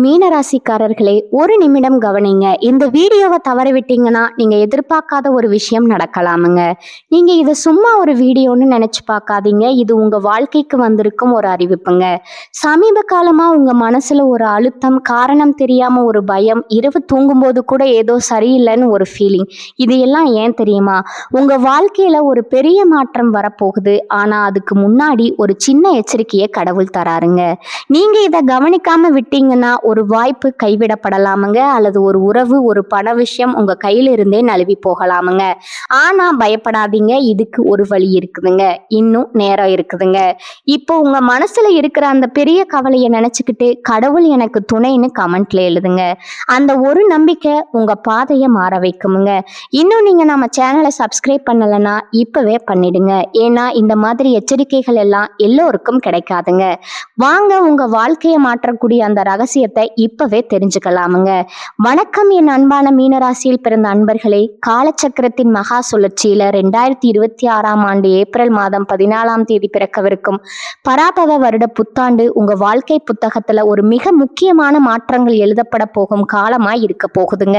மீனராசிக்காரர்களே, ஒரு நிமிடம் கவனிங்க. இந்த வீடியோவை தவற விட்டீங்கன்னா நீங்க எதிர்பார்க்காத ஒரு விஷயம் நடக்கலாமுங்க. நீங்க இதை சும்மா ஒரு வீடியோன்னு நினைச்சு பார்க்காதீங்க. இது உங்க வாழ்க்கைக்கு வந்திருக்கும் ஒரு அறிவிப்புங்க. சமீப காலமா உங்க மனசுல ஒரு அழுத்தம், காரணம் தெரியாம ஒரு பயம், இரவு தூங்கும்போது கூட ஏதோ சரியில்லைன்னு ஒரு ஃபீலிங். இது எல்லாம் ஏன் தெரியுமா? உங்க வாழ்க்கையில ஒரு பெரிய மாற்றம் வரப்போகுது. ஆனா அதுக்கு முன்னாடி ஒரு சின்ன எச்சரிக்கையை கடவுள் தராருங்க. நீங்க இதை கவனிக்காம விட்டீங்கன்னா ஒரு வாய்ப்பு கைவிடப்படலாமுங்க, அல்லது ஒரு உறவு, ஒரு பண விஷயம் உங்க கையில இருந்தே நழுவி போகலாமுங்க. ஆனா பயப்படாதீங்க, இதுக்கு ஒரு வழி இருக்குதுங்க. இன்னும் நேரம் இருக்குதுங்க. இப்போ உங்க மனசுல இருக்கிற அந்த பெரிய கவலையை நினைச்சுக்கிட்டு கடவுள் எனக்கு துணைன்னு கமெண்ட்ல எழுதுங்க. அந்த ஒரு நம்பிக்கை உங்க பாதையை மாற வைக்குமுங்க. இன்னும் நீங்க நம்ம சேனலை சப்ஸ்கிரைப் பண்ணலைன்னா இப்பவே பண்ணிடுங்க. ஏன்னா இந்த மாதிரி எச்சரிக்கைகள் எல்லாம் எல்லோருக்கும் கிடைக்காதுங்க. வாங்க உங்க வாழ்க்கையை மாற்றக்கூடிய அந்த ரகசியத்தை இப்பவே தெரிஞ்சுக்கலாமுங்க. வணக்கம் என் அன்பான மீனராசியில் பிறந்த அன்பர்களே. காலச்சக்கரத்தின் மகா சுழற்சியில 2026 ஆண்டு ஏப்ரல் மாதம் 14 பிறக்கவிருக்கும் பராபவ வருட புத்தாண்டு உங்க வாழ்க்கை புத்தகத்துல ஒரு மிக முக்கியமான மாற்றங்கள் எழுதப்பட போகும் காலமா இருக்க போகுதுங்க.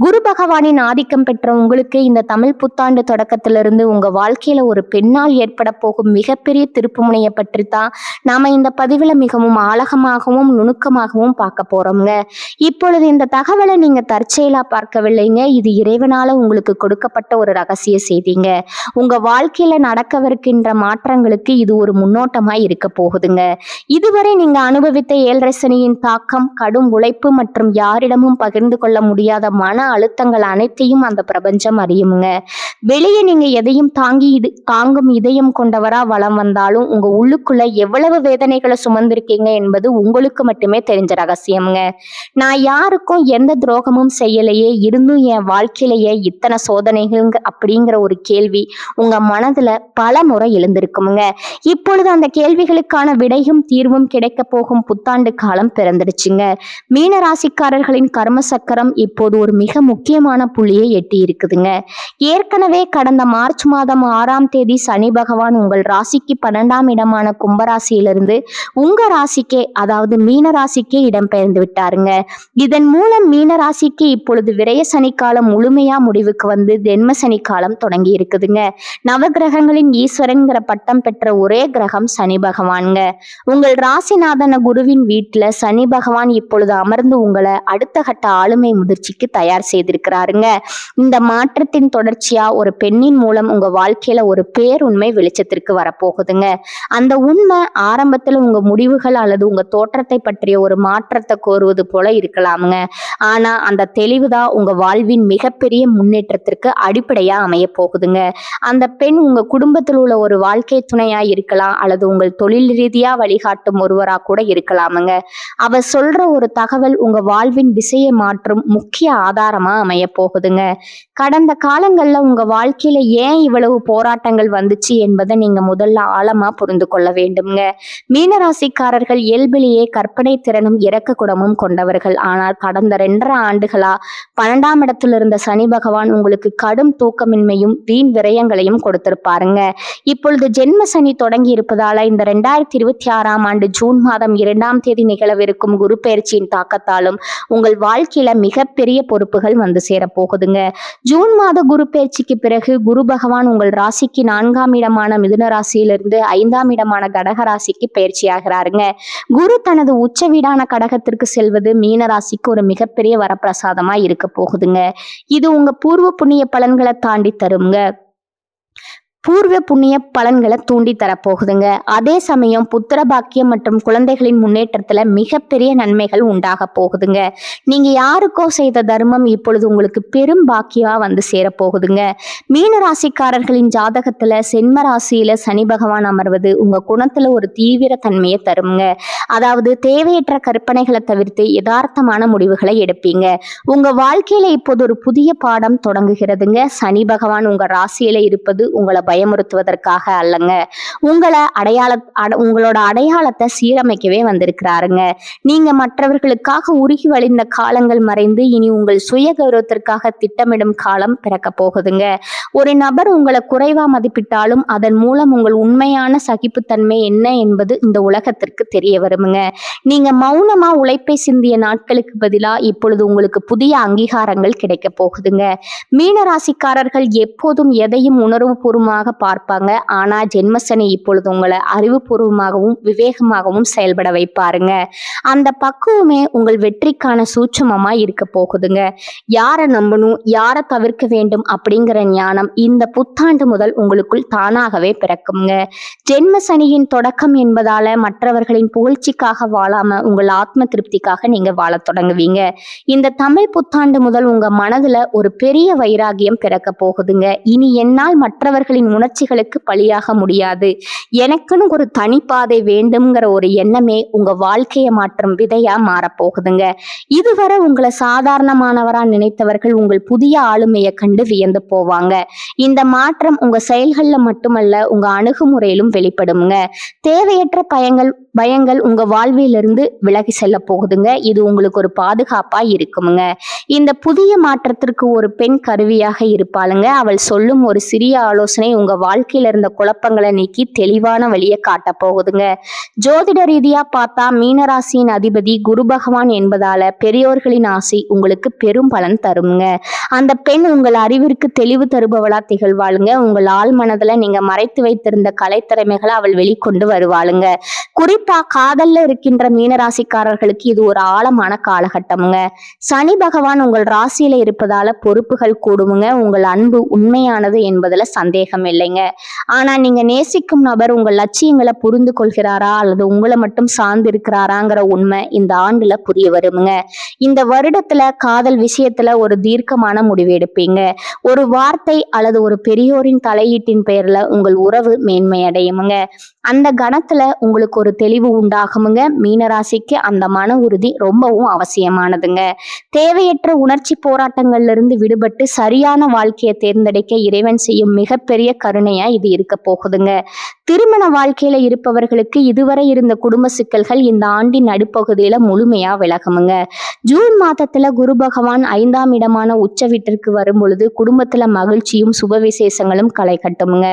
குரு பகவானின் ஆதிக்கம் பெற்ற உங்களுக்கு இந்த தமிழ் புத்தாண்டு தொடக்கத்திலிருந்து உங்க வாழ்க்கையில ஒரு பெண்ணால் ஏற்பட போகும் மிகப்பெரிய திருப்பு முனையை பற்றி தான் நாம இந்த பதிவுல மிகவும் ஆழமாகவும் நுணுக்கமாகவும் பார்க்க போறோம்ங்க. இப்பொழுது இந்த தகவலை நீங்க தற்செயலா பார்க்கவில்லைங்க. இது இறைவனால உங்களுக்கு கொடுக்கப்பட்ட ஒரு ரகசிய செய்திங்க. உங்க வாழ்க்கையில நடக்கவிருக்கின்ற மாற்றங்களுக்கு இது ஒரு முன்னோட்டமா இருக்க போகுதுங்க. இதுவரை நீங்க அனுபவித்த 7 சனியின் தாக்கம், கடும் உழைப்பு மற்றும் யாரிடமும் பகிர்ந்து கொள்ள முடியாத மன அழுத்தங்கள் அனைத்தையும் அந்த பிரபஞ்சம் அறியுமுங்க. வெளியே நீங்க எதையும் தாங்கும் இதயம் கொண்டவரா வலம் வந்தாலும் உங்க உள்ளுக்குள்ள எவ்வளவு வேதனைகளை சுமந்திருக்கீங்க என்பது உங்களுக்கு மட்டுமே தெரிஞ்ச ரகசியம்ங்க. நான் யாருக்கும் எந்த துரோகமும் செய்யலையே, இருந்தும் என் வாழ்க்கையிலேயே இத்தனை சோதனைகள் அப்படிங்கிற ஒரு கேள்வி உங்க மனதுல பல முறை எழுந்திருக்குமுங்க. இப்பொழுது அந்த கேள்விகளுக்கான விடையும் தீர்வும் கிடைக்க போகும் புத்தாண்டு காலம் பிறந்துடுச்சுங்க. மீனராசிக்காரர்களின் கர்ம சக்கரம் இப்போது ஒரு மிக முக்கியமான புள்ளியை எட்டி இருக்குதுங்க. ஏற்கனவே கடந்த மார்ச் மாதம் 6ஆம் தேதி சனி பகவான் உங்கள் ராசிக்கு 12ஆம் இடமான கும்பராசியிலிருந்து உங்க ராசிக்கே, அதாவது மீன ராசிக்கே இடம்பெயர்ந்து விட்டாருங்க. இதன் மூலம் மீன ராசிக்கு இப்பொழுது விரய சனிக்காலம் முழுமையா முடிவுக்கு வந்து தென்ம சனிக்காலம் தொடங்கி இருக்குதுங்க. நவகிரகங்களின் ஈஸ்வரன்கிற பட்டம் பெற்ற ஒரே கிரகம் சனி பகவான்ங்க. உங்கள் ராசிநாதன குருவின் வீட்டுல சனி பகவான் இப்பொழுது அமர்ந்து உங்களை அடுத்த கட்ட ஆளுமை முதிர்ச்சிக்கு தயார் செய்திருக்கிறாருங்க. இந்த மாற்றத்தின் தொடர்ச்சியா ஒரு பெண்ணின் மூலம் உங்க வாழ்க்கையில ஒரு பேருண்மை வெளிச்சத்திற்கு வரப்போகுதுங்க. அந்த உண்மை ஆரம்பத்துல உங்க முடிவுகள் அல்லது உங்க தோற்றத்தை பற்றிய ஒரு மாற்றத்தை கோருவது போல இருக்கலாமுங்க. ஆனா அந்த தெளிவுதான் உங்க வாழ்வின் மிகப்பெரிய முன்னேற்றத்திற்கு அடிப்படையா அமைய போகுதுங்க. அந்த பெண் உங்க குடும்பத்தில் உள்ள ஒரு வாழ்க்கை துணையா இருக்கலாம், அல்லது உங்கள் தொழில் ரீதியா வழிகாட்டும் ஒருவரா கூட இருக்கலாமுங்க. அவ சொல்ற ஒரு தகவல் உங்க வாழ்வின் திசையை மாற்றும் முக்கிய ஆதாரமா அமைய போகுதுங்க. கடந்த காலங்கள்ல உங்க வாழ்க்கையில ஏன் இவ்வளவு போராட்டங்கள் வந்துச்சு என்பதை நீங்க முதல்ல ஆழமா புரிந்து கொள்ள வேண்டும்ங்க. மீனராசிக்காரர்கள் இயல்பிலேயே கற்பனை திறனும் இரக்க குணமும் கொண்டவர்கள். ஆனால் கடந்த 2.5 ஆண்டுகளா 12ஆம் இடத்துல இருந்த சனி பகவான் உங்களுக்கு கடும் தூக்கமின்மையும் வீண் விரயங்களையும் கொடுத்திருப்பாருங்க. இப்பொழுது ஜென்ம சனி தொடங்கி இருப்பதால இந்த 2026ஆம் ஆண்டு ஜூன் மாதம் 2ஆம் தேதி நிகழவிருக்கும் குரு பயிற்சியின் தாக்கத்தாலும் உங்கள் வாழ்க்கையில மிகப்பெரிய பொறுப்புகள் வந்து சேர போகுதுங்க. ஜூன் மாத குரு பயிற்சிக்கு பிறகு குரு பகவான் உங்கள் ராசிக்கு 4ஆம் இடமான மிதுன ராசியிலிருந்து 5ஆம் இடமான கடக ராசிக்கு பயிற்சி ஆகிறாருங்க. குரு தனது உச்ச வீடான கடகத்திற்கு செல்வது மீன ராசிக்கு ஒரு மிகப்பெரிய வரப்பிரசாதமா இருக்க போகுதுங்க. இது உங்க பூர்வ புண்ணிய பலன்களை தாண்டி தருங்க. பூர்வ புண்ணிய பலன்களை தூண்டி தரப்போகுதுங்க. அதே சமயம் புத்திர பாக்கியம் மற்றும் குழந்தைகளின் முன்னேற்றத்துல மிகப்பெரிய நன்மைகள் உண்டாக போகுதுங்க. நீங்க யாருக்கோ செய்த தர்மம் இப்பொழுது உங்களுக்கு பெரும் பாக்கியமா வந்து சேரப்போகுதுங்க. மீன ராசிக்காரர்களின் ஜாதகத்துல சென்ம ராசியில சனி பகவான் அமர்வது உங்க குணத்துல ஒரு தீவிர தன்மையை தருங்க. அதாவது தேவையற்ற கற்பனைகளை தவிர்த்து யதார்த்தமான முடிவுகளை எடுப்பீங்க. உங்க வாழ்க்கையில இப்போது ஒரு புதிய பாடம் தொடங்குகிறதுங்க. சனி பகவான் உங்க ராசியில இருப்பது உங்களை பயமுறுத்துவதற்காக அல்லங்க. உங்களோட அடையாளத்தை சீரமைக்கவே வந்திருக்கிறாருங்க. நீங்க மற்றவர்களுக்காக உருகி வழிந்த காலங்கள் மறைந்து இனி உங்கள் சுய கௌரவத்திற்காக திட்டமிடும் காலம் பிறக்க போகுதுங்க. ஒரு நபர் உங்களை குறைவா மதிப்பிட்டாலும் அதன் மூலம் உங்கள் உண்மையான சகிப்புத்தன்மை என்ன என்பது இந்த உலகத்திற்கு தெரிய வருமுங்க. நீங்க மௌனமா உழைப்பை சிந்திய நாட்களுக்கு பதிலா இப்பொழுது உங்களுக்கு புதிய அங்கீகாரங்கள் கிடைக்க போகுதுங்க. மீன ராசிக்காரர்கள் எப்போதும் எதையும் உணர்வுபூர்வமாக பார்ப்பாங்க. ஆனா ஜென்மசனி இப்பொழுது உங்களை அறிவுபூர்வமாகவும் விவேகமாகவும் செயல்பட வைப்பாருங்க. அந்த பக்குவமே உங்கள் வெற்றிக்கான சூட்சுமமா இருக்க போகுதுங்க. யாரை நம்பணும், யாரை தவிர்க்க வேண்டும் அப்படிங்கிற ஞானம் இந்த புத்தாண்டு முதல் உங்களுக்குள் தானாகவே பிறக்குங்க. ஜென்ம சனியின் தொடக்கம் என்பதால மற்றவர்களின் புகழ்ச்சிக்காக வாழாம உங்கள் ஆத்ம திருப்திக்காக நீங்க வாழ தொடங்குவீங்க. இந்த தமிழ் புத்தாண்டு முதல் உங்க மனதுல ஒரு பெரிய வைராகியம் பிறக்க போகுதுங்க. இனி என்னால் மற்றவர்களின் உணர்ச்சிகளுக்கு பலியாக முடியாது, எனக்குன்னு ஒரு தனிப்பாதை வேண்டும்ங்கிற ஒரு எண்ணமே உங்க வாழ்க்கையை மாற்றும் விதையா மாறப்போகுதுங்க. இதுவரை உங்களை சாதாரணமானவரா நினைத்தவர்கள் உங்கள் புதிய ஆளுமையை கண்டு வியந்து போவாங்க. இந்த மாற்றம் உங்க செயல்கள்ல மட்டுமல்ல, உங்க அணுகுமுறையிலும் வெளிப்படுங்க. தேவையற்ற பயங்கள் உங்க வாழ்விலிருந்து விலகி செல்ல போகுதுங்க. இது உங்களுக்கு ஒரு பாதுகாப்பா இருக்குமுங்க. இந்த புதிய மாற்றத்திற்கு ஒரு பெண் கருவியாக இருப்பாளுங்க. அவள் சொல்லும் ஒரு சிறிய ஆலோசனை உங்க வாழ்க்கையில இருந்த குழப்பங்களை நீக்கி தெளிவான வழியை காட்ட போகுதுங்க. ஜோதிட ரீதியா பார்த்தா மீனராசியின் அதிபதி குரு பகவான் என்பதால பெரியோர்களின் ஆசை உங்களுக்கு பெரும் பலன் தருங்க. அந்த பெண் உங்கள் அறிவிற்கு தெளிவு தருபவளா திகழ்வாளுங்க. உங்கள் ஆள் மனதுல நீங்க மறைத்து வைத்திருந்த கலைத்திறமைகளை அவள் வெளிக்கொண்டு வருவாளுங்க. குறிப்பா காதல்ல இருக்கின்ற மீனராசிக்காரர்களுக்கு இது ஒரு ஆழமான காலகட்டமுங்க. சனி பகவான் உங்கள் ராசியில இருப்பதால பொறுப்புகள் கூடுமுங்க. உங்கள் அன்பு உண்மையானது என்பதுல சந்தேகம் இல்லைங்க. ஆனா நீங்க நேசிக்கும் நபர் உங்கள் லட்சியங்களை புரிந்து கொள்கிறாரா அல்லது உங்களை மட்டும் சார்ந்து இருக்கிறாராங்கிற உண்மை இந்த ஆண்டுல புரிய வருமுங்க. இந்த வருடத்துல காதல் விஷயத்துல ஒரு தீர்க்கமான முடிவு எடுப்பீங்க. ஒரு வார்த்தை அல்லது ஒரு பெரியோரின் தலையீட்டின் பெயர்ல உங்கள் உறவு மேன்மையடையுமுங்க. அந்த கணத்துல உங்களுக்கு ஒரு தெளிவு உண்டாகுமுங்க. மீனராசிக்கு அந்த மன உறுதி ரொம்பவும் அவசியமானதுங்க. தேவையற்ற உணர்ச்சி போராட்டங்கள்ல இருந்து விடுபட்டு சரியான வாழ்க்கையை தேர்ந்தெடுக்க இறைவன் செய்யும் மிகப்பெரிய கருணையா இது இருக்க போகுதுங்க. திருமண வாழ்க்கையில இருப்பவர்களுக்கு இதுவரை இருந்த குடும்ப சிக்கல்கள் இந்த ஆண்டின் நடுப்பகுதியில முழுமையா விலகுமுங்க. ஜூன் மாதத்துல குரு பகவான் 5ஆம் இடமான உச்ச வீட்டிற்கு வரும் பொழுது குடும்பத்துல மகிழ்ச்சியும் சுப விசேஷங்களும் களை கட்டுமுங்க.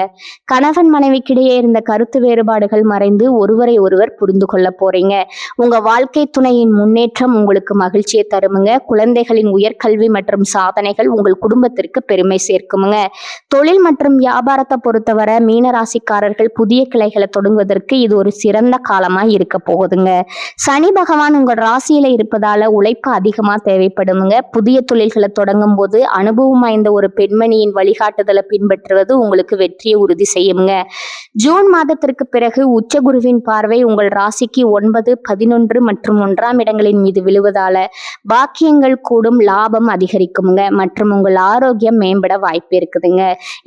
கணவன் மனைவிக்கிடையே இருந்த கருத்து வேறுபாடுகள் மறைந்து ஒருவரை ஒருவர் புரிந்து கொள்ள போறீங்க. உங்க வாழ்க்கை துணையின் முன்னேற்றம் உங்களுக்கு மகிழ்ச்சியை தருமுங்க. குழந்தைகளின் உயர்கல்வி மற்றும் சாதனைகள் உங்கள் குடும்பத்திற்கு பெருமை சேர்க்குமுங்க. தொழில் மற்றும் வியாபாரத்தை பொறுத்தவரை மீனராசிக்காரர்கள் புதிய கிளைகளை தொடங்குவதற்கு இது ஒரு சிறந்த காலமா இருக்க போகுதுங்க. சனி பகவான் உங்கள் ராசியில இருப்பதால உழைப்பு அதிகமா தேவைப்படுமுங்க. புதிய தொழில்களை தொடங்கும் போது அனுபவம் வாய்ந்த ஒரு பெண்மணியின் வழிகாட்டுதலை பின்பற்றுவது உங்களுக்கு வெற்றியை உறுதி செய்யுங்க. ஜூன் மாதத்திற்கு பிறகு உச்சகுருவின் பார்வை உங்கள் ராசிக்கு 9, 11 மற்றும் 1ஆம் இடங்களின் மீது விழுவதால பாக்கியங்கள் கூடும், லாபம் அதிகரிக்குமுங்க மற்றும் உங்கள் ஆரோக்கியம் மேம்பட வாய்ப்பு இருக்குதுங்க.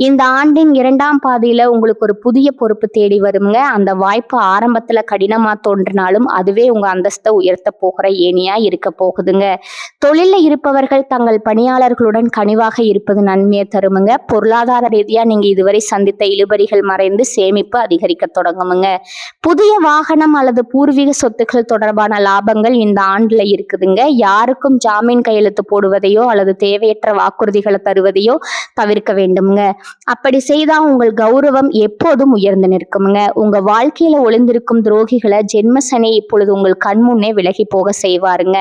இந்த ஆண்டின் 2ஆம் பாதியில உங்களுக்கு ஒரு புதிய பொறுப்பு தேடி வருங்க. அந்த வாய்ப்பு ஆரம்பத்துல கடினமா தோன்றினாலும் அதுவே உங்க அந்தஸ்தை உயர்த்த போகிற ஏணியா இருக்க போகுதுங்க. தொழில இருப்பவர்கள் தங்கள் பணியாளர்களுடன் கனிவாக இருப்பது நன்மையை தருமுங்க. பொருளாதார ரீதியா நீங்க இதுவரை சந்தித்த இழுபறிகள் மறைந்து சேமிப்பு அதிகரிக்க தொடங்குமுங்க. புதிய வாகனம் அல்லது பூர்வீக சொத்துக்கள் தொடர்பான லாபங்கள் இந்த ஆண்டுல இருக்குதுங்க. யாருக்கும் ஜாமீன் கையெழுத்து போடுவதையோ அல்லது தேவையற்ற வாக்குறுதிகளை தருவதையோ தவிர்க்க வேண்டுமுங்க. அப்படி செய்தா உங்கள் கௌரவம் எப்போதும் உயர்ந்து நிற்குமுங்க. உங்க வாழ்க்கையில ஒளிந்திருக்கும் துரோகிகளை ஜென்மசனி இப்பொழுது உங்கள் கண்முன்னே விலகி போக செய்வாருங்க.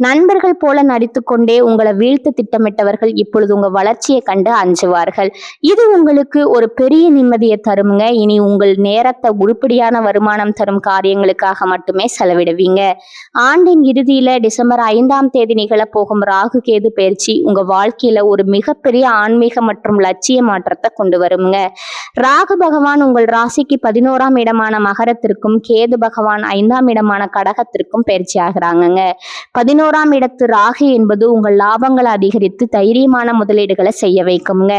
நண்பர்கள் போல நடித்துக்கொண்டே உங்களை வீழ்த்த திட்டமிட்டவர்கள் இப்பொழுது உங்க வளர்ச்சியை கண்டு அஞ்சுவார்கள். இது உங்களுக்கு ஒரு பெரிய நிம்மதியை தருமுங்க. இனி உங்கள் நேரத்தை உருப்படியான வருமானம் தரும் காரியங்களுக்காக மட்டுமே செலவிடுவீங்க. ஆண்டின் இறுதியில டிசம்பர் 5ஆம் தேதி நிகழ போகும் ராகு கேது பயிற்சி உங்க வாழ்க்கையில ஒரு மிகப்பெரிய ஆன்மீக மற்றும் லட்சிய மாற்றத்தை கொண்டு வருங்க. ராகு பகவான் உங்கள் ராசிக்கு 11ஆம் இடமான மகரத்திற்கும் கேது பகவான் 5ஆம் இடமான கடகத்திற்கும் பயிற்சி ஆகிறாங்க. 11ஆம் இடத்து ராகு என்பது உங்கள் லாபங்களை அதிகரித்து தைரியமான முதலீடுகளை செய்ய வைக்குங்க.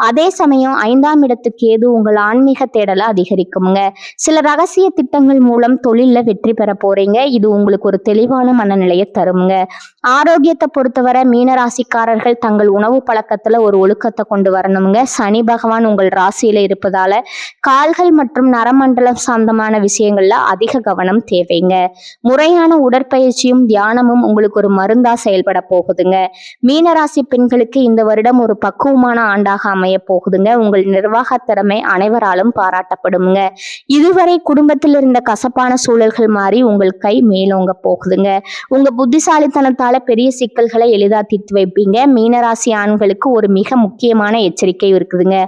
அதே சமயம் 5ஆம் இடத்து கேது உங்கள் ஆன்மீக தேடலை அதிகரிக்குங்க. சில ரகசிய திட்டங்கள் மூலம் தொழில வெற்றி பெற போறீங்க. இது உங்களுக்கு ஒரு தெளிவான மனநிலையை தருங்க. ஆரோக்கியத்தை பொறுத்தவரை மீனராசிக்காரர்கள் தங்கள் உணவு பழக்கத்துல ஒரு ஒழுக்கத்தை கொண்டு வரணுங்க. சனி பகவான் உங்கள் உங்கள் ராசியில இருப்பதால கால்கள் மற்றும் நரமண்டலம் சார்ந்தமான விஷயங்கள்ல அதிக கவனம் தேவைங்க. முறையான உடற்பயிற்சியும் தியானமும் உங்களுக்கு ஒரு மருந்தா செயல்பட போகுதுங்க. மீனராசி பெண்களுக்கு இந்த வருடம் ஒரு பக்குவமான ஆண்டாக அமைய போகுதுங்க. உங்கள் நிர்வாக திறமை அனைவராலும் பாராட்டப்படுங்க. இதுவரை குடும்பத்தில் இருந்த கசப்பான சூழல்கள் மாறி உங்கள் கை மேலோங்க போகுதுங்க. உங்க புத்திசாலித்தனத்தால பெரிய சிக்கல்களை எளிதா தீர்த்து வைப்பீங்க. மீனராசி ஆண்களுக்கு ஒரு மிக முக்கியமான எச்சரிக்கை இருக்குதுங்க.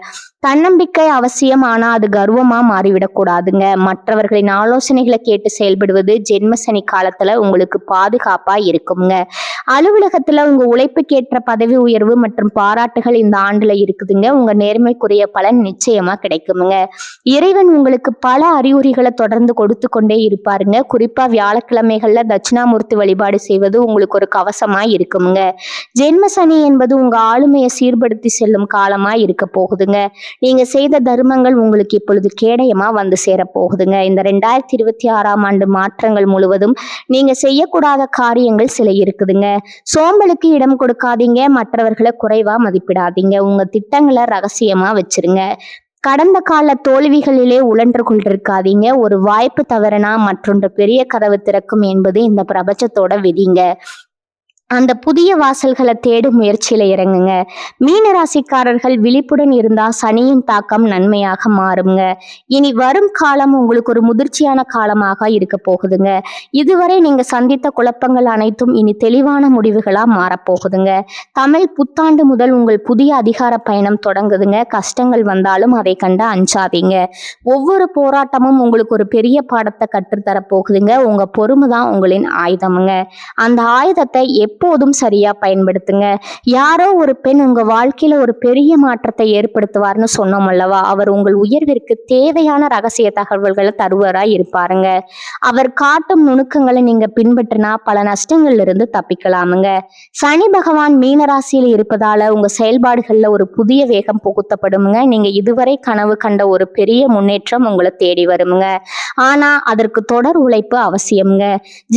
தன்னம்பிக்கை அவசியம், ஆனா அது கர்வமா மாறிவிடக் கூடாதுங்க. மற்றவர்களின் ஆலோசனைகளை கேட்டு செயல்படுவது ஜென்ம சனி காலத்துல உங்களுக்கு பாதுகாப்பா இருக்குங்க. அலுவலகத்துல உங்க உழைப்புக்கேற்ற பதவி உயர்வு மற்றும் பாராட்டுகள் இந்த ஆண்டுல இருக்குதுங்க. உங்க நேர்மைக்குரிய பலன் நிச்சயமா கிடைக்குமுங்க. இறைவன் உங்களுக்கு பல அறிகுறிகளை தொடர்ந்து கொடுத்து கொண்டே இருப்பாருங்க. குறிப்பா வியாழக்கிழமைகள்ல தட்சிணாமூர்த்தி வழிபாடு செய்வது உங்களுக்கு ஒரு கவசமா இருக்குமுங்க. ஜென்ம சனி என்பது உங்க ஆளுமையை சீர்படுத்தி செல்லும் காலமா இருக்க போகுதுங்க. நீங்க செய்த தர்மங்கள் உங்களுக்கு இப்பொழுது கேடயமா வந்து சேர போகுதுங்க. இந்த 2026ஆம் ஆண்டு மாற்றங்கள் முழுவதும் நீங்க செய்யக்கூடாத காரியங்கள் சில இருக்குதுங்க. சோம்பலுக்கு இடம் கொடுக்காதீங்க. மற்றவர்களை குறைவா மதிப்பிடாதீங்க. உங்க திட்டங்களை ரகசியமா வச்சிருங்க. கடந்த கால தோல்விகளிலே உழன்று கொண்டிருக்காதீங்க. ஒரு வாய்ப்பு தவறுனா மற்றொன்று பெரிய கதவு திறக்கும் என்பது இந்த பிரபஞ்சத்தோட விதிங்க. அந்த புதிய வாசல்களை தேடும் முயற்சியில இறங்குங்க. மீனராசிக்காரர்கள் விழிப்புடன் இருந்தா சனியின் தாக்கம் நன்மையாக மாறுங்க. இனி வரும் காலம் உங்களுக்கு ஒரு முதிர்ச்சியான காலமாக இருக்க போகுதுங்க. இதுவரை நீங்க சந்தித்த குழப்பங்கள் அனைத்தும் இனி தெளிவான முடிவுகளா மாறப்போகுதுங்க. தமிழ் புத்தாண்டு முதல் உங்கள் புதிய அதிகார பயணம் தொடங்குதுங்க. கஷ்டங்கள் வந்தாலும் அதை கண்டு அஞ்சாதீங்க. ஒவ்வொரு போராட்டமும் உங்களுக்கு ஒரு பெரிய பாடத்தை கற்றுத்தர போகுதுங்க. உங்க பொறுமை தான் உங்களின் ஆயுதமுங்க. அந்த ஆயுதத்தை எப்போதும் சரியா பயன்படுத்துங்க. யாரோ ஒரு பெண் உங்க வாழ்க்கையில ஒரு பெரிய மாற்றத்தை ஏற்படுத்துவார்னு சொன்னோம் அல்லவா, அவர் உங்கள் உயர்விற்கு தேவையான ரகசிய தகவல்களை தருவரா இருப்பாருங்க. அவர் காட்டும் நுணுக்கங்களை நீங்க பின்பற்றினா பல நஷ்டங்கள்ல இருந்து தப்பிக்கலாமுங்க. சனி பகவான் மீனராசியில் இருப்பதால உங்க செயல்பாடுகள்ல ஒரு புதிய வேகம் புகுத்தப்படுமுங்க. நீங்க இதுவரை கனவு கண்ட ஒரு பெரிய முன்னேற்றம் உங்களை தேடி வருமுங்க. ஆனா அதற்கு தொடர் உழைப்பு அவசியம்ங்க.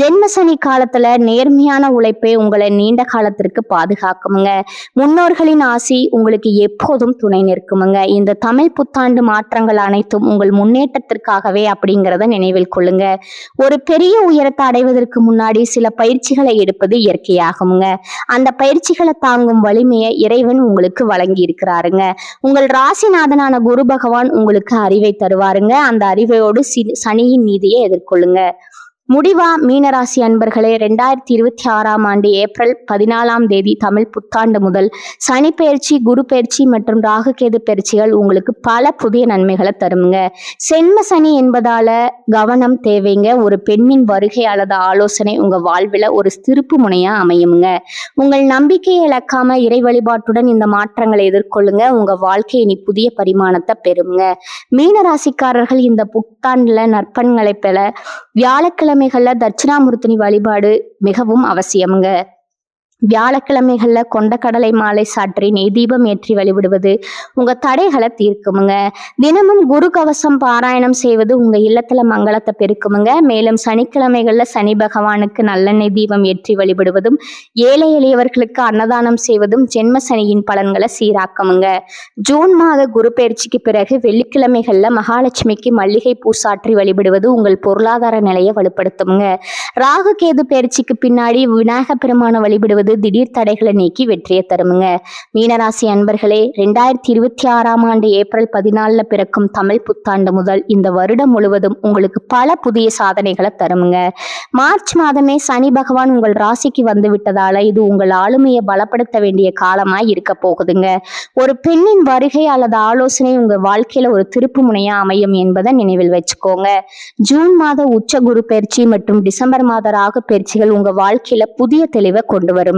ஜென்ம சனி காலத்துல நேர்மையான உழைப்பே உங்களை நீண்ட காலத்திற்கு பாதுகாக்குமுங்க. முன்னோர்களின் ஆசி உங்களுக்கு எப்போதும் துணை நிற்குமுங்க. இந்த தமிழ் புத்தாண்டு மாற்றங்கள் அனைத்தும் உங்கள் முன்னேற்றத்திற்காகவே அப்படிங்கிறத நினைவில் கொள்ளுங்க. ஒரு பெரிய உயரத்தை அடைவதற்கு முன்னாடி சில பயிற்சிகளை எடுப்பது இயற்கையாகுங்க. அந்த பயிற்சிகளை தாங்கும் வலிமையை இறைவன் உங்களுக்கு வழங்கி இருக்கிறாருங்க. உங்கள் ராசிநாதனான குரு பகவான் உங்களுக்கு அறிவை தருவாருங்க. அந்த அறிவையோடு சனியின் நீதியை எதிர்கொள்ளுங்க. முடிவா மீனராசி அன்பர்களே, 2026ஆம் ஆண்டு ஏப்ரல் 14ஆம் தமிழ் புத்தாண்டு முதல் சனி பயிற்சி, குரு பயிற்சி மற்றும் ராகு கேது பயிற்சிகள் உங்களுக்கு பல புதிய நன்மைகளை தருமுங்க. சென்ம சனி என்பதால கவனம் தேவைங்க. ஒரு பெண்ணின் வருகை அல்லது ஆலோசனை உங்க வாழ்வில் ஒரு திருப்பு முனையா அமையுங்க. உங்கள் நம்பிக்கையை இழக்காம இறை வழிபாட்டுடன் இந்த மாற்றங்களை எதிர்கொள்ளுங்க. உங்க வாழ்க்கை இனி புதிய பரிமாணத்தை பெறுங்க. மீனராசிக்காரர்கள் இந்த புத்தாண்டுல நற்பண்களை பெற வியாழக்கிழமைகள்ல தட்சிணாமூர்த்தி வழிபாடு மிகவும் அவசியமுங்க. வியாழக்கிழமைகள்ல கொண்டக்கடலை மாலை சாற்றி நெய் தீபம் ஏற்றி வழிபடுவது உங்க தடைகளை தீர்க்குமுங்க. தினமும் குரு கவசம் பாராயணம் செய்வது உங்க இல்லத்துல மங்களத்தை பெருக்குமுங்க. மேலும் சனிக்கிழமைகள்ல சனி பகவானுக்கு நல்லெண்ணெய் தீபம் ஏற்றி வழிபடுவதும் ஏழை எளியவர்களுக்கு அன்னதானம் செய்வதும் ஜென்ம சனியின் பலன்களை சீராக்குமுங்க. ஜூன் மாத குரு பயிற்சிக்கு பிறகு வெள்ளிக்கிழமைகள்ல மகாலட்சுமிக்கு மல்லிகை பூ சாற்றி வழிபடுவது உங்கள் பொருளாதார நிலையை வலுப்படுத்துமுங்க. ராகு கேது பயிற்சிக்கு பின்னாடி விநாயக பெருமான வழிபடுவது திடீர் தடைகளை நீக்கி வெற்றியை தருமுங்க. மீனராசி அன்பர்களே, 2026ஆம் ஆண்டு ஏப்ரல் 14 பிறக்கும் தமிழ் புத்தாண்டு முதல் இந்த வருடம் முழுவதும் உங்களுக்கு பல புதிய சாதனைகளை தருமுங்க. மார்ச் மாதமே சனி பகவான் உங்கள் ராசிக்கு வந்து விட்டதால இது உங்கள் ஆளுமையை பலப்படுத்த வேண்டிய காலமாய் இருக்க போகுதுங்க. ஒரு பெண்ணின் வருகை அல்லது ஆலோசனை உங்க வாழ்க்கையில ஒரு திருப்பு முனையா அமையும் என்பதை நினைவில் வச்சுக்கோங்க. ஜூன் மாத உச்ச குரு பயிற்சி மற்றும் டிசம்பர் மாத ராகு பயிற்சிகள் உங்க வாழ்க்கையில புதிய தெளிவை கொண்டு வருங்க.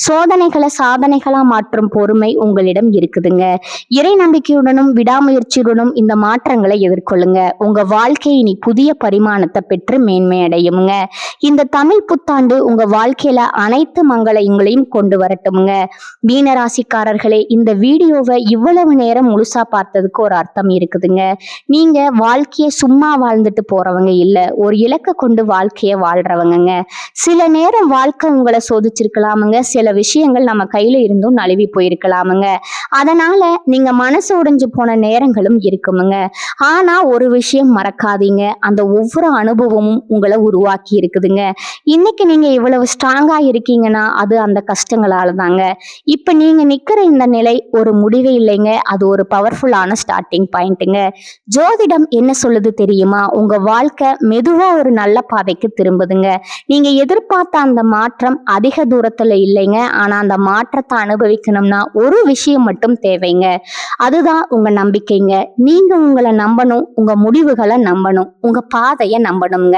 சோதனைகளை சாதனைகளா மாற்றும் பொறுமை உங்களிடம் இருக்குதுங்க. இறை நம்பிக்கையுடனும் விடாமுயற்சியுடனும் இந்த மாற்றங்களை எதிர்கொள்ளுங்க. உங்க வாழ்க்கை இனி புதிய பரிமாணத்தை பெற்று மேன்மை அடையுங்க. இந்த தமிழ் புத்தாண்டு உங்க வாழ்க்கையில அனைத்து மங்களங்களையும் கொண்டு வரட்டுமுங்க. மீனராசிக்காரர்களே, இந்த வீடியோவை இவ்வளவு நேரம் முழுசா பார்த்ததுக்கு ஒரு அர்த்தம் இருக்குதுங்க. நீங்க வாழ்க்கைய சும்மா வாழ்ந்துட்டு போறவங்க இல்ல, ஒரு இலக்கை கொண்டு வாழ்க்கைய வாழ்றவங்க. சில நேரம் வாழ்க்கை உங்களை சோதிச்சிருக்கலாம். போயிருக்கலாமுங்க. சில விஷயங்கள் நம்ம கையில இருந்தும் நழுவி போயிருக்கலாமுங்க. அதனால நீங்க மனசு உடைஞ்சு போன நேரங்களும் இருக்குமுங்க. ஆனா ஒரு விஷயம் மறக்காதீங்க. அந்த ஒவ்வொரு அனுபவமும் உங்கள உருவாக்கி இருக்குதுங்க. இன்னைக்கு நீங்க இவ்வளவு ஸ்ட்ராங்கா இருக்கீங்கன்னா, அது அந்த கஷ்டங்களால தாங்க. இப்ப நீங்க நிக்கிற இந்த நிலை ஒரு முடிவே இல்லைங்க. அது ஒரு பவர்ஃபுல்லான ஸ்டார்ட்டிங் பாயிண்ட்டுங்க. ஜோதிடம் என்ன சொல்லுது தெரியுமா? உங்க வாழ்க்கை மெதுவா ஒரு நல்ல பாதைக்கு திரும்புதுங்க. நீங்க எதிர்பார்த்த அந்த மாற்றம் அதிக தூரத்துல இல்லைங்க. ஆனா அந்த மாற்றத்தை அனுபவிக்கணும்னா ஒரு விஷயம் மட்டும் தேவைங்க. அதுதான் உங்க நம்பிக்கைங்க. நீங்க உங்களை நம்பணும், உங்க முடிவுகளை நம்பணும், உங்க பாதையை நம்பணுங்க.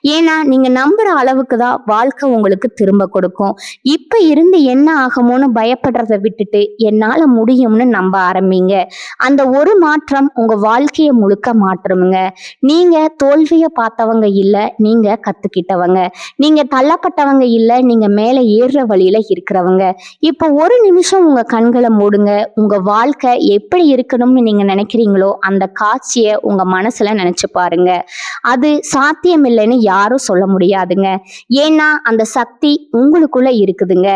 ஏன்னா நீங்க நம்புற அளவுக்கு தான் வாழ்க்கை உங்களுக்கு திரும்ப கொடுக்கும். இப்ப இருந்து என்ன ஆகுமோன்னு பயப்படுறதை விட்டுட்டு என்னால முடியும்னு நம்ப ஆரம்பிங்க. அந்த ஒரு மாற்றம் உங்க வாழ்க்கையை முழுக்க மாற்றுமுங்க. நீங்க தோல்வியை பார்த்தவங்க இல்ல, நீங்க கத்துக்கிட்டவங்க. நீங்க தள்ளப்பட்டவங்க இல்ல, நீங்க மேல ஏறுற வழியில இருக்கிறவங்க. இப்போ ஒரு நிமிஷம் உங்க கண்களை மூடுங்க. உங்க வாழ்க்கை எப்படி இருக்கணும்னு நீங்க நினைக்கிறீங்களோ அந்த காட்சியை உங்க மனசுல நினைச்சு பாருங்க. அது சாத்தியம் இல்லைன்னு யாரும் சொல்ல முடியாதுங்க. ஏன்னா அந்த சக்தி உங்களுக்குள்ள இருக்குதுங்க.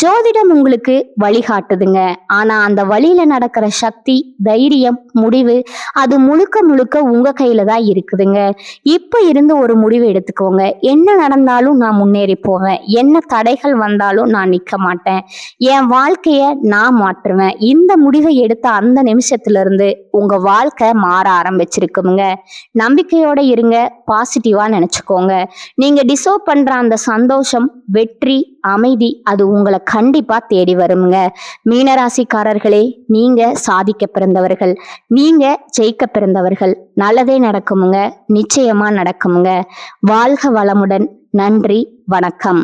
ஜோதிடம் உங்களுக்கு வழிகாட்டுதுங்க. ஆனா அந்த வழியில நடக்கிற சக்தி, தைரியம், முடிவு அது முழுக்க முழுக்க உங்க கையில தான் இருக்குதுங்க. இப்ப இருந்து ஒரு முடிவு எடுத்துக்கோங்க. என்ன நடந்தாலும் நான் முன்னேறி போவேன். என்ன தடைகள் வந்தாலும் நான் நிக்க மாட்டேன். என் வாழ்க்கைய நான் மாற்றுவேன். இந்த முடிவை எடுத்த அந்த நிமிஷத்துல இருந்து உங்க வாழ்க்கை மாற ஆரம்பிச்சிருக்குங்க. நம்பிக்கையோட இருங்க. பாசிட்டிவா நினைச்சுக்கோங்க. நீங்க டிசர்வ் பண்ற அந்த சந்தோஷம், வெற்றி, அமைதி அது உங்களை கண்டிப்பா தேடி வருங்க. மீனராசிக்காரர்களே, நீங்க சாதிக்க பிறந்தவர்கள். நீங்க ஜெயிக்க பிறந்தவர்கள். நல்லதே நடக்குமுங்க. நிச்சயமா நடக்குமுங்க. வாழ்க வளமுடன். நன்றி. வணக்கம்.